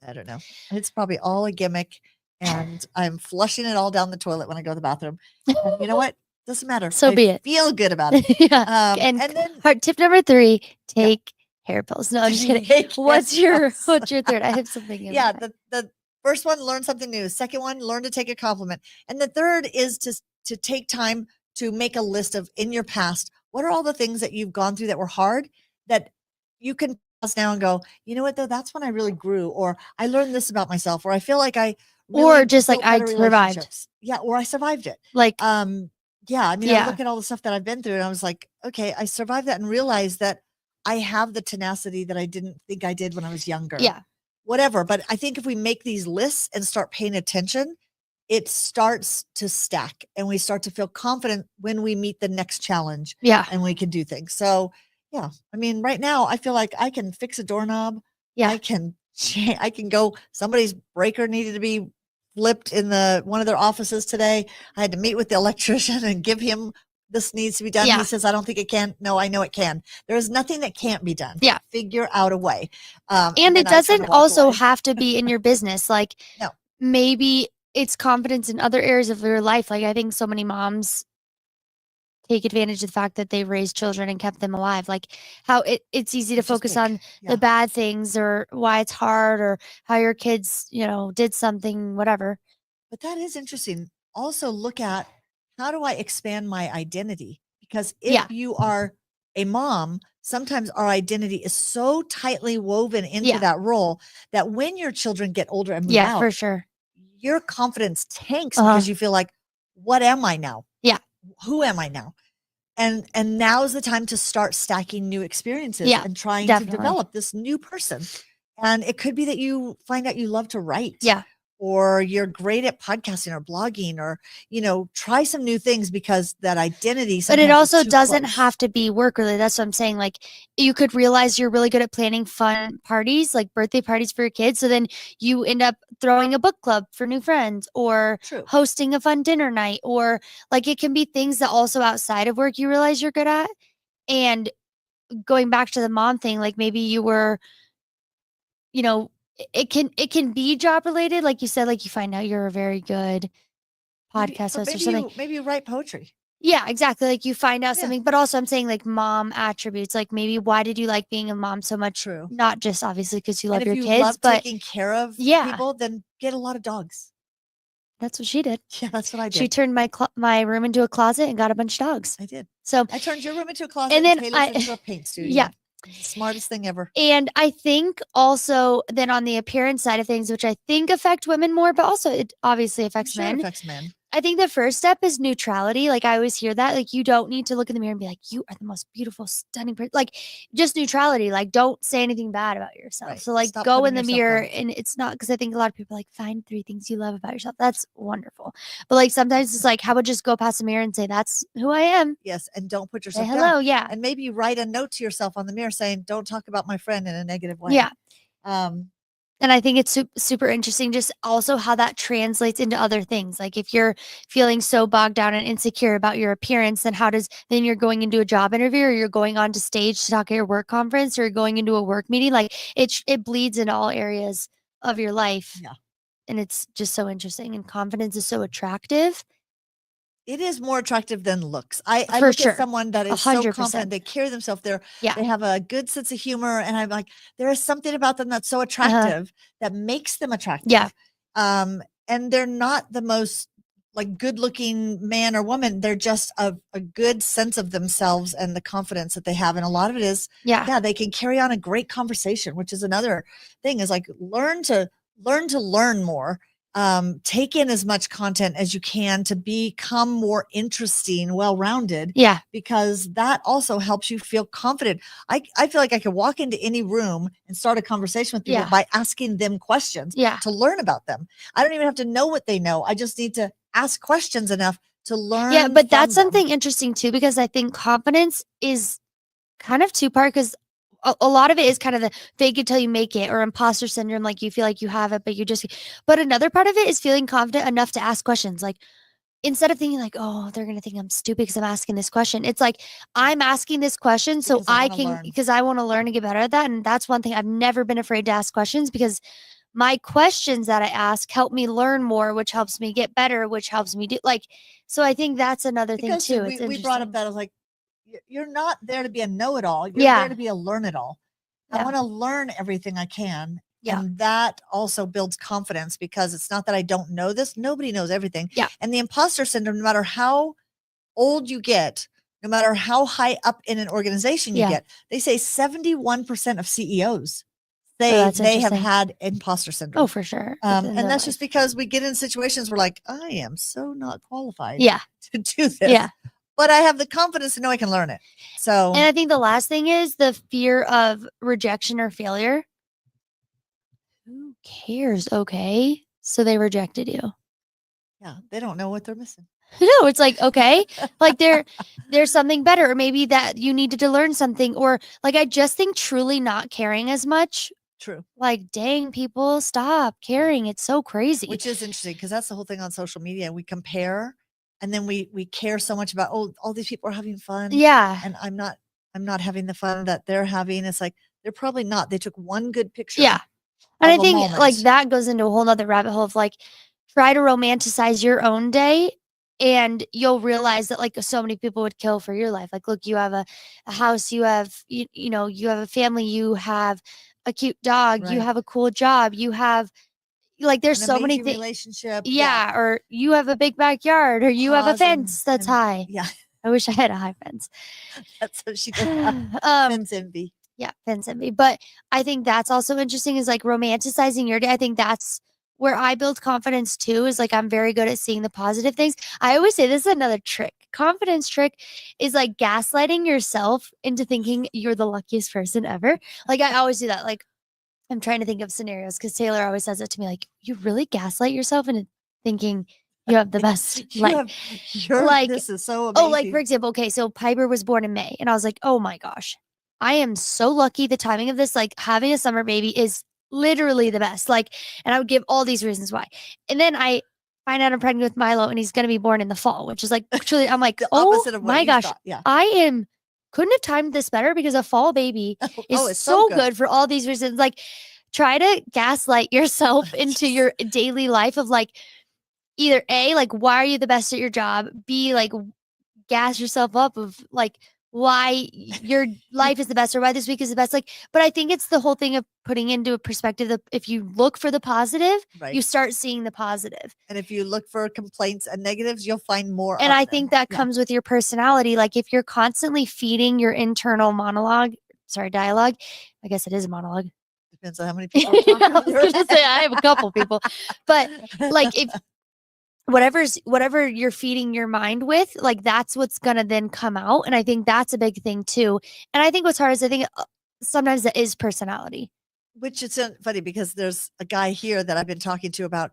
I don't know. It's probably all a gimmick, and I'm flushing it all down the toilet when I go to the bathroom. And you know what? Doesn't matter. So I be it. Feel good about it. yeah. And then tip number 3, take hair pills. No, I'm just kidding. take What's hair your pills. third? I have something. In Yeah, mind. the first one, learn something new. Second one, learn to take a compliment. And the third is to take time to make a list of in your past, what are all the things that you've gone through that were hard that you can pause now and go, you know what though, that's when I really grew, or I learned this about myself, or I feel like I Or just like built I better survived. relationships. Yeah, or I survived it. Like Yeah, I mean, I Yeah. look at all the stuff that I've been through and I was like, okay, I survived that and realized that I have the tenacity that I didn't think I did when I was younger. yeah. Whatever. But I think if we make these lists and start paying attention, it starts to stack and we start to feel confident when we meet the next challenge Yeah. and we can do things. So yeah, I mean, right now I feel like I can fix a doorknob. Yeah. I can go, somebody's breaker needed to be flipped in one of their offices today. I had to meet with the electrician and give him this needs to be done. Yeah. He says, I don't think it can. No, I know it can. There is nothing that can't be done. Yeah. Figure out a way. And then it I kinda doesn't walk also away. have to be in your business. Like No. maybe it's confidence in other areas of your life. Like I think so many moms take advantage of the fact that they've raised children and kept them alive. Like how it's easy to Which is focus big. on Yeah. the bad things or why it's hard or how your kids, did something, whatever. But that is interesting. Also look at, how do I expand my identity? Because if Yeah. you are a mom, sometimes our identity is so tightly woven into Yeah. that role that when your children get older and move Yeah, out, for sure. your confidence tanks Uh-huh. because you feel like, what am I now? Yeah. Who am I now? And now is the time to start stacking new experiences Yeah, and trying definitely. to develop this new person. And it could be that you find out you love to write. Yeah. or you're great at podcasting or blogging, or, try some new things, because that identity But it sometimes is also too doesn't close. have to be work related. That's what I'm saying. Like, you could realize you're really good at planning fun parties, like birthday parties for your kids. So then you end up throwing a book club for new friends, or True. hosting a fun dinner night, or like it can be things that also outside of work you realize you're good at. And going back to the mom thing, like maybe you were, you know, it can be job related. Like you said, like you find out you're a very good podcast host or something. Maybe you write poetry. Yeah, exactly. Like you find out Yeah. something, but also I'm saying like mom attributes. Like maybe why did you like being a mom so much? True. Not just obviously because you love And your if you kids, love but taking care of Yeah. people, then get a lot of dogs. that's what she did. Yeah, that's what I did. She turned my room into a closet and got a bunch of dogs. I did. So I turned your room into a closet, And and then Taylor's I- into a paint studio. yeah. It's the smartest thing ever. And I think also then on the appearance side of things, which I think affect women more, but also it obviously I'm affects sure it men. affects men. I think the first step is neutrality. Like I always hear that. Like you don't need to look in the mirror and be like, you are the most beautiful, stunning person. Like just neutrality. Like don't say anything bad about yourself. Right. So like Stop go in putting the yourself mirror down. and it's not because I think a lot of people are like find 3 things you love about yourself. That's wonderful. But like sometimes it's like, how about just go past the mirror and say, that's who I am. Yes, and don't put Say yourself hello. down. Yeah. And maybe you write a note to yourself on the mirror saying, "Don't talk about my friend in a negative way." Yeah. Um, And I think it's super interesting just also how that translates into other things. Like if you're feeling so bogged down and insecure about your appearance, then then you're going into a job interview, or you're going onto stage to talk at your work conference, or you're going into a work meeting, like it bleeds in all areas of your life. Yeah. And it's just so interesting, and confidence is so attractive. it is more attractive than looks. I For look sure. at someone that is so 100%. confident, they carry themselves, Yeah. they have a good sense of humor, and I'm like, there is something about them that's so attractive that makes them attractive. Yeah. And they're not the most like good looking man or woman. They're just a good sense of themselves and the confidence that they have. And a lot of it is, Yeah. they can carry on a great conversation, which is another thing, is like learn to learn more. Take in as much content as you can to become more interesting, well-rounded, Yeah. because that also helps you feel confident. I feel like I could walk into any room and start a conversation with people Yeah. by asking them questions Yeah. to learn about them. I don't even have to know what they know. I just need to ask questions enough to learn. Yeah, but that's from them. something interesting too, because I think confidence is kind of two-part, because a lot of it is kind of the fake it till you make it, or imposter syndrome. Like you feel like you have it, but another part of it is feeling confident enough to ask questions. Like instead of thinking like, oh, they're going to think I'm stupid because I'm asking this question. It's like, I'm asking this question so Because I I wanna can, learn. because I want to learn and get better at that. And that's one thing I've never been afraid to ask questions, because my questions that I ask help me learn more, which helps me get better, which helps me do like, so I think that's another thing Because too. we, It's we brought up interesting. that I was like, you're not there to be a know-it-all. You're Yeah. there to be a learn-it-all. I Yeah. want to learn everything I can. Yeah. And that also builds confidence, because it's not that I don't know this. Nobody knows everything. Yeah. And the imposter syndrome, no matter how old you get, no matter how high up in an organization you Yeah. get, they say 71% of CEOs say that's they have interesting. had imposter syndrome. Oh, for sure. At the end And of that's life. just because we get in situations where like, I am so not qualified Yeah. to do this. Yeah. But I have the confidence to know I can learn it. So And I think the last thing is the fear of rejection or failure. Who cares? Okay. So they rejected you. yeah, they don't know what they're missing. No, it's like, okay, like there's something better, or maybe that you needed to learn something, or like I just think truly not caring as much. True. Like, dang, people, stop caring. It's so crazy. Which is interesting, because that's the whole thing on social media. We compare, and then we care so much about, oh, all these people are having fun. Yeah. And I'm not having the fun that they're having. It's like, they're probably not. They took one good picture. Yeah. And I of a think like moment. that goes into a whole nother rabbit hole of like, try to romanticize your own day, and you'll realize that like so many people would kill for your life. Like, look, you have a house, you have, you know, you have a family, you have a cute dog, you Right. have a cool job, you have like, there's An so many amazing things. relationship. Yeah. Or you have a big backyard, or you have a Cause and- fence that's and- high. Yeah. I wish I had a high fence. That's what she does. have. Fence envy. Yeah, fence envy. But I think that's also interesting, is like romanticizing your day. I think that's where I build confidence too, is like I'm very good at seeing the positive things. I always say this is another trick. Confidence trick is like gaslighting yourself into thinking you're the luckiest person ever. Like I always do that. Like, I'm trying to think of scenarios because Taylor always says it to me, like, you really gaslight yourself into thinking you have the best life. Like, this is so Oh, amazing. like for example, okay, so Piper was born in May, and I was like, oh my gosh, I am so lucky. The timing of this, like having a summer baby, is literally the best. Like, and I would give all these reasons why. And then I find out I'm pregnant with Milo, and he's gonna be born in the fall, which is like truly, I'm like, The oh opposite of what my you gosh, thought. Yeah. couldn't have timed this better because a fall baby is Oh, it's so good for all these reasons. Like, try to gaslight yourself into your daily life of like, either A, like, why are you the best at your job? B, like, gas yourself up of like why your life is the best or why this week is the best. Like, but I think it's the whole thing of putting into a perspective that if you look for the positive, Right. you start seeing the positive. And if you look for complaints and negatives, you'll find more. And of I them. think that Yeah. comes with your personality. Like, if you're constantly feeding your internal dialogue, I guess it is a monologue. Depends on how many people are talking. I was gonna say I have a couple people, but like, if whatever you're feeding your mind with, like, that's what's gonna then come out. And I think that's a big thing too. And I think what's hard is I think sometimes that is personality. Which is funny because there's a guy here that I've been talking to about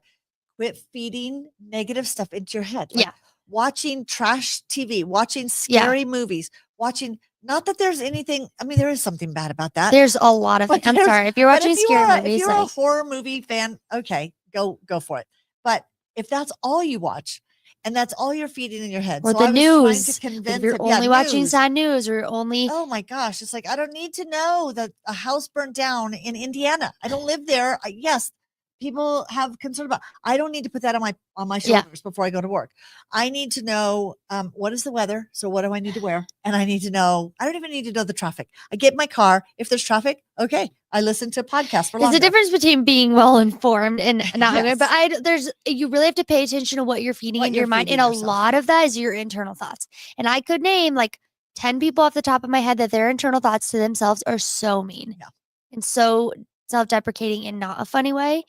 quit feeding negative stuff into your head. Like Yeah. watching trash TV, watching scary movies, watching, not that there's anything, I mean, there is something bad about that. There's a lot of But I'm there's- sorry if you're But watching if you scary are, movies. if you're a Like, horror movie fan, okay, go for it. But if that's all you watch and that's all you're feeding in your head, or so the I was news. trying to If convince you're him, yeah, only watching news. sad news, or only Oh my gosh. It's like, I don't need to know that a house burned down in Indiana. I don't live there. Yes, people have concern about. I don't need to put that on my Yeah. shoulders before I go to work. I need to know what is the weather. So what do I need to wear? And I need to know, I don't even need to know the traffic. I get in my car. If there's traffic, okay. I listen to podcasts for there's longer. a difference betwing being well informed and not. Yes. But you really have to pay attention to what you're feeding What into you're your mind, feeding and a yourself. lot of that is your internal thoughts. And I could name like 10 people off the top of my head that their internal thoughts to themselves are so mean Yeah. and so self-deprecating in not a funny way.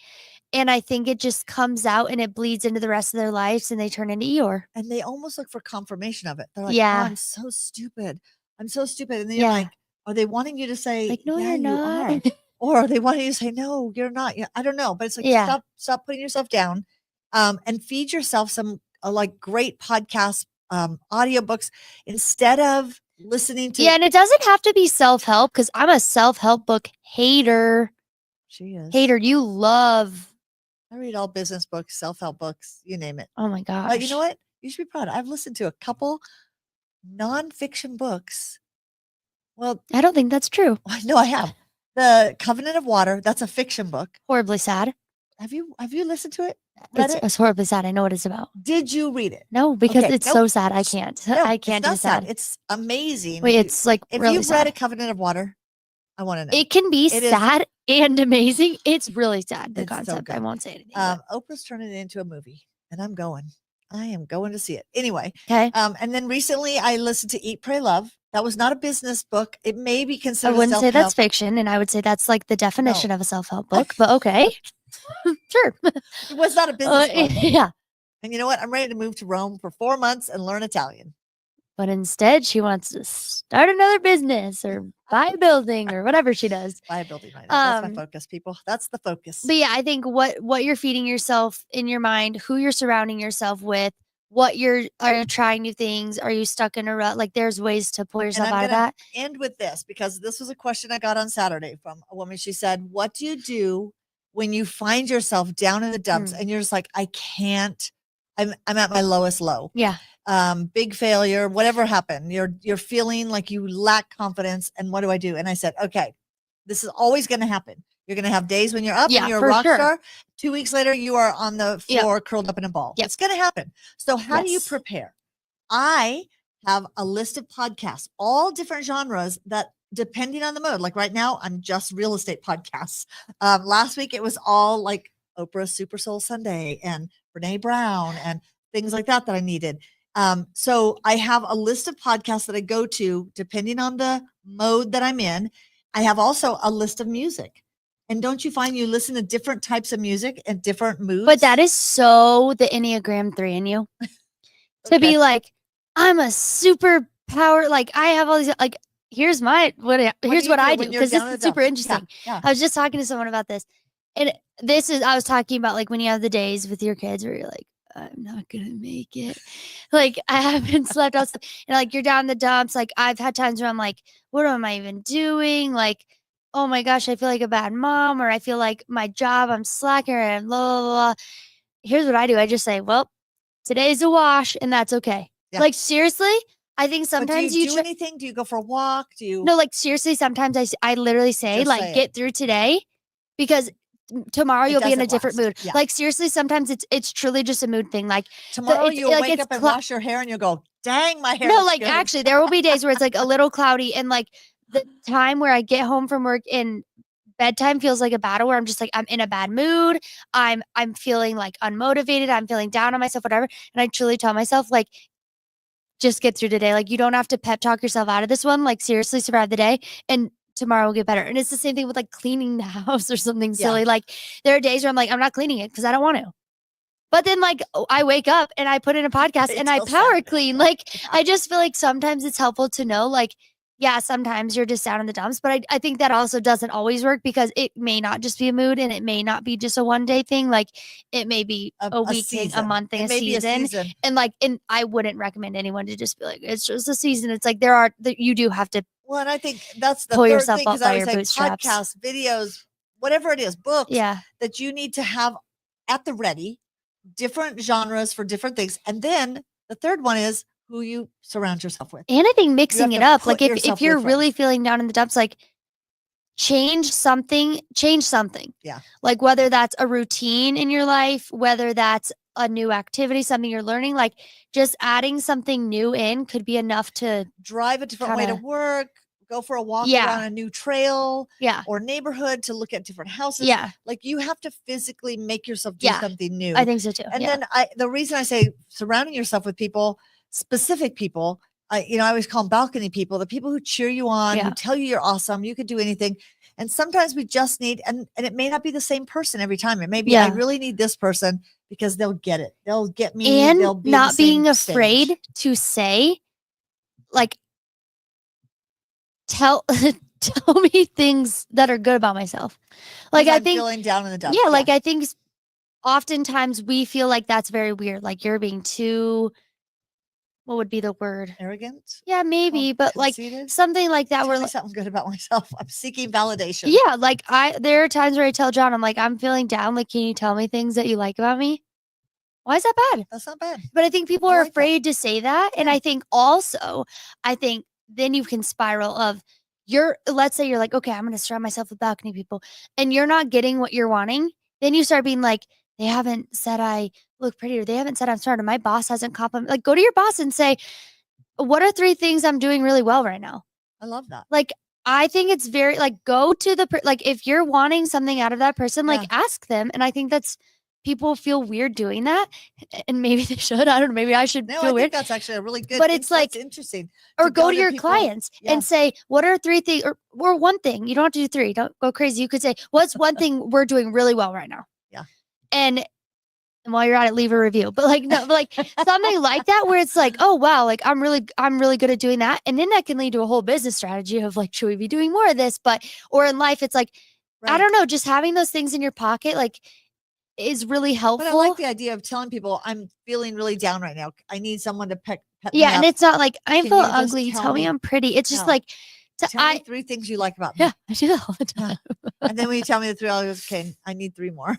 And I think it just comes out and it bleeds into the rest of their lives, and they turn into Eeyore. And they almost look for confirmation of it. They're like, Yeah. oh, I'm so stupid. I'm so stupid. And then you're Yeah. like, are they wanting you to say, Like, no, yeah, you're you not. are? Or are they wanting you to say, no, you're not? Yeah, I don't know. But it's like, Yeah. stop putting yourself down, and feed yourself some like great podcasts, audiobooks, instead of listening to. Yeah, and it doesn't have to be self-help, because I'm a self-help book hater. She is. You love. I read all business books, self-help books, you name it. Oh my gosh. But you know what? You should be proud. I've listened to a couple nonfiction books. Well, I don't think that's true. no, I have. The Covenant of Water, that's a fiction book. Horribly sad. Have you listened to it? Read it? It's horribly sad. I know what it's about. Did you read it? No, because Okay, it's nope. so sad. I can't. No, I can't it's do not sad. sad. It's amazing. Wait, it's like if really you've read sad. A Covenant of Water, I want to know. It can be It is- sad and amazing. It's really sad, the It's so concept. I good. won't say anything. but- Oprah's turning it into a movie, and I'm going. I am going to see it. Anyway, okay. and then recently I listened to Eat, Pray, Love. That was not a business book. It may be I considered wouldn't say that's self-help. fiction, and I would say that's like the definition of a self-help book, but okay. Sure. It was not a business book. Yeah. And you know what? I'm ready to move to Rome for 4 months and learn Italian. But instead, she wants to start another business or buy a building or whatever she does. Buy a building right now. That's Um, my focus, people. That's the focus. But yeah, I think what you're feeding yourself in your mind, who you're surrounding yourself with, are you trying new things? Are you stuck in a rut? Like, there's ways to pull yourself I'm out of gonna that. end with this because this was a question I got on Saturday from a woman. She said, what do you do when you find yourself down in the dumps and you're just like, I can't, I'm at my lowest low. Yeah. Big failure, whatever happened. You're feeling like you lack confidence. And what do I do? And I said, okay, this is always going to happen. You're going to have days when you're up Yeah, and you're a for rock sure. star. 2 weeks later, you are on the Yep. floor curled up in a ball. Yep. It's going to happen. So how do you Yes. prepare? I have a list of podcasts, all different genres that depending on the mood, like right now, I'm just real estate podcasts. Last week, it was all like Oprah's Super Soul Sunday and Brene Brown and things like that I needed. So I have a list of podcasts that I go to depending on the mode that I'm in. I have also a list of music. And don't you find you listen to different types of music and different moods? But that is so the Enneagram 3 in you. To Okay. be like, I'm a super power, like I have all these, like, here's my What do here's you what I do when you're because this down in is the super dumps? interesting. Yeah. I was just talking to someone about this. And this is I was talking about like when you have the days with your kids where you're like, I'm not gonna make it. Like I haven't slept outside. And like you're down in the dumps. Like I've had times where I'm like, what am I even doing? Like, oh my gosh, I feel like a bad mom, or I feel like my job, I'm slacking and blah blah blah. Here's what I do. I just say, well, today's a wash, and that's okay. Yeah. Like seriously, I think But do sometimes you do anything? Do you go for a walk? Do you? no, like seriously, sometimes I literally say Just like say it. get through today because tomorrow It you'll be in a doesn't different last. mood. Yeah. Like seriously, sometimes it's truly just a mood thing. Like Tomorrow it's you'll like wake it's up and clou- wash your hair and you'll go, dang, my hair. no, looks like good." actually there will be days where it's like a little cloudy and like the time where I get home from work and bedtime feels like a battle where I'm just like I'm in a bad mood. I'm feeling like unmotivated. I'm feeling down on myself, whatever. And I truly tell myself like just get through today. Like you don't have to pep talk yourself out of this one. Like seriously survive the day and tomorrow will get better. And it's the same thing with like cleaning the house or something Yeah. silly. Like there are days where I'm like, I'm not cleaning it because I don't want to. But then like I wake up and I put in a podcast Wait and I till power Saturday. clean. Like Yeah. I just feel like sometimes it's helpful to know like, yeah, sometimes you're just down in the dumps, but I think that also doesn't always work because it may not just be a mood and it may not be just a one day thing. Like it may be a week thing, a season. month thing, It a may be a season. season. And I wouldn't recommend anyone to just be like, it's just a season. It's like you do have to Well, and I think that's the pull third yourself thing up because by I your would say bootstraps. podcasts, videos, whatever it is, books Yeah. that you need to have at the ready, different genres for different things. And then the third one is who you surround yourself with. And I think mixing have it to up, put like if yourself you're with really friends. feeling down in the dumps, like change something. Yeah. Like whether that's a routine in your life, whether that's a new activity, something you're learning, like just adding something new in could be enough to Drive a different way to kinda- work, go for a walk Yeah. around a new trail yeah. or neighborhood to look at different houses. Yeah. Like you have to physically make yourself do Yeah. something new. I think so too. And yeah. then the reason I say surrounding yourself with people, specific people, I always call them balcony people, the people who cheer you on, who Yeah. tell you you're awesome, you could do anything. And sometimes we just need, and it may not be the same person every time. It may be, I Yeah. really need this person because they'll get it. They'll get me. they'll And be in the not being same afraid stage. to say, like, tell me things that are good about myself. Like 'Cause I I'm think feeling down in the dumps. yeah, like I think oftentimes we feel like that's very weird. Like you're being too, what would be the word? Arrogant. Yeah, maybe, but like conceited? something like that Tell where me something good about myself. I'm seeking validation. yeah, like there are times where I tell John, I'm like, I'm feeling down. Like, can you tell me things that you like about me? Why is that bad? That's not bad. But I think people I are like that. afraid to say that. And Yeah. I think also, then you can spiral of let's say you're like, okay, I'm going to surround myself with balcony people and you're not getting what you're wanting. Then you start being like, they haven't said I look pretty or they haven't said I'm smart or my boss hasn't complimented. Like go to your boss and say, what are 3 things I'm doing really well right now? I love that. Like, I think it's very like go to the like if you're wanting something out of that person, like ask them. And I think that's people feel weird doing that, and maybe they should. I don't know. Maybe I should No, I feel think weird. that's actually a really good. But it's like interesting. or go to to your people- clients yeah. and say, what are 3 things or one thing? You don't have to do 3. Don't go crazy. You could say, what's one thing we're doing really well right now? Yeah. And while you're at it, leave a review. But like no, but like something like that where it's like, oh wow, like I'm really good at doing that. And then that can lead to a whole business strategy of like, should we be doing more of this? But or in life, it's like, I Right. don't know, just having those things in your pocket, like is really helpful. But I like the idea of telling people I'm feeling really down right now. I need someone to pet me yeah, and up. it's not like I Can feel you just ugly. tell Tell me me- I'm pretty. It's just No. like Tell me 3 things you like about me. yeah, I do that all the time. And then when you tell me the 3, I'll go, okay, I need 3 more.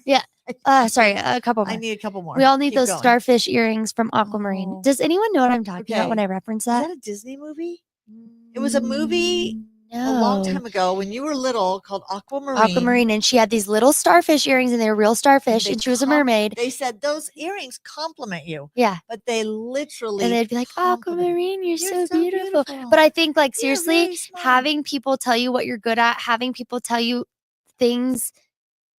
Sorry, a couple more. I need a couple more. We all need Keep those going. starfish earrings from Aquamarine. Oh. Does anyone know what I'm talking about when Okay. I reference Is that? that a Disney movie? It was a movie a long No. time ago when you were little called Aquamarine. Aquamarine, and she had these little starfish earrings, and they were real starfish, they and she was a com- mermaid. They said those earrings compliment you, Yeah, but they literally and they'd be like, compliment you. "Aquamarine, you're You're so beautiful." But I think, like, You're seriously, very smart. having people tell you what you're good at, having people tell you things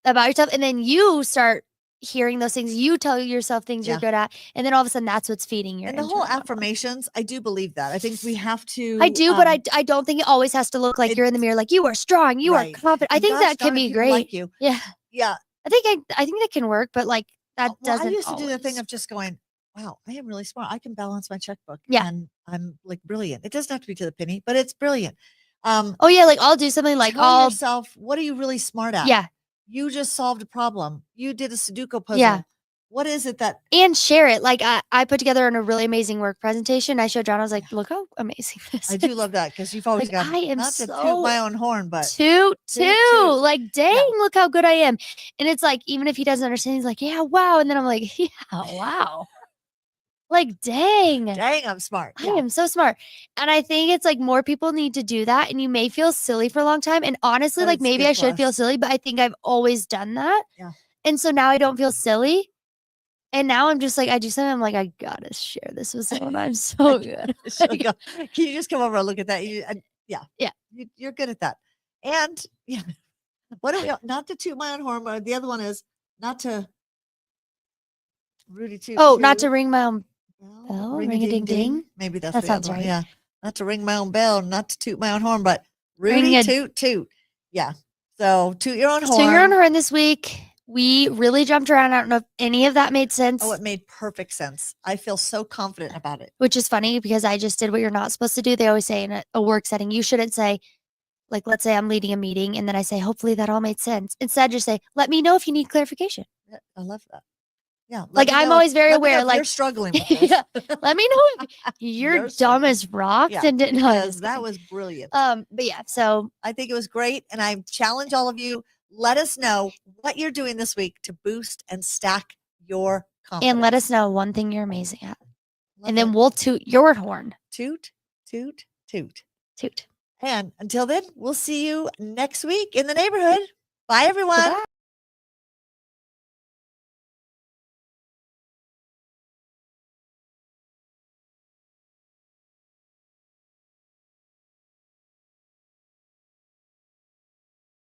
about yourself, and then you start hearing those things. You tell yourself things Yeah. you're good at, and then all of a sudden, that's what's feeding your And the whole internal monologue. affirmations, I do believe that. I think we have to. I do, but I don't think it always has to look like it- you're in the mirror, like you are strong, you Right. are confident. I and think gosh that darn can it, be people great. Like you, Yeah, yeah. I think that can work, but like that Well, doesn't. I used to do the thing always. of just going, "Wow, I am really smart. I can balance my checkbook. Yeah. and I'm like brilliant. It doesn't have to be to the penny, but it's brilliant." Oh yeah, like I'll do something like tell I'll yourself, what are you really smart at? yeah, You just solved a problem. You did a Sudoku puzzle. Yeah. What is it that and share it. Like I put together a really amazing work presentation. I showed John. I was like, look how amazing this I do is. love that because you've always Like, got I am not to toot so my own horn, but Toot, toot, toot. toot. Like, dang, look how good I am. And it's like, even if he doesn't understand, he's like, yeah, wow. And then I'm like, yeah, wow. Like, dang. dang, I'm smart. I am so smart. And I think it's like more people need to do that. And you may feel silly for a long time. And honestly, But like it's maybe good I for should feel us. silly, but I think I've always done that. Yeah. And so now I don't feel silly. And now I'm just like, I do something. I'm like, I gotta share this with someone. I'm so good. She'll go, can you just come over and look at that? Yeah. Yeah. You're good at that. And yeah, what do we, not to toot my own horn, but the other one is not to Rudy toot. Oh, not to toot. ring my own Bell, bell, ring-a-ding-ding. Maybe that's That the sounds other one. right. Yeah. Not to ring my own bell, not to toot my own horn, but Ring Rudy a- toot toot. Yeah. So toot your own horn. So you're on horn this week. We really jumped around. I don't know if any of that made sense, Oh, it made perfect sense. I feel so confident about it. which is funny because I just did what you're not supposed to do. They always say in a work setting, you shouldn't say, like, let's say I'm leading a meeting and then I say, hopefully that all made sense. Instead, just say, let me know if you need clarification. Yeah, I love that. Yeah. let Like, me I'm know- always very let me know aware, if like- you're struggling with this. Yeah, let me know if you're You're dumb struggling. as rocks Yeah, and didn't know. because that was brilliant. But yeah, so I think it was great. And I challenge all of you, let us know what you're doing this week to boost and stack your confidence. and let us know one thing you're amazing at. Love And then it. we'll toot your horn. toot, toot, toot. Toot. And until then, we'll see you next week in the neighborhood. Bye, everyone. Goodbye.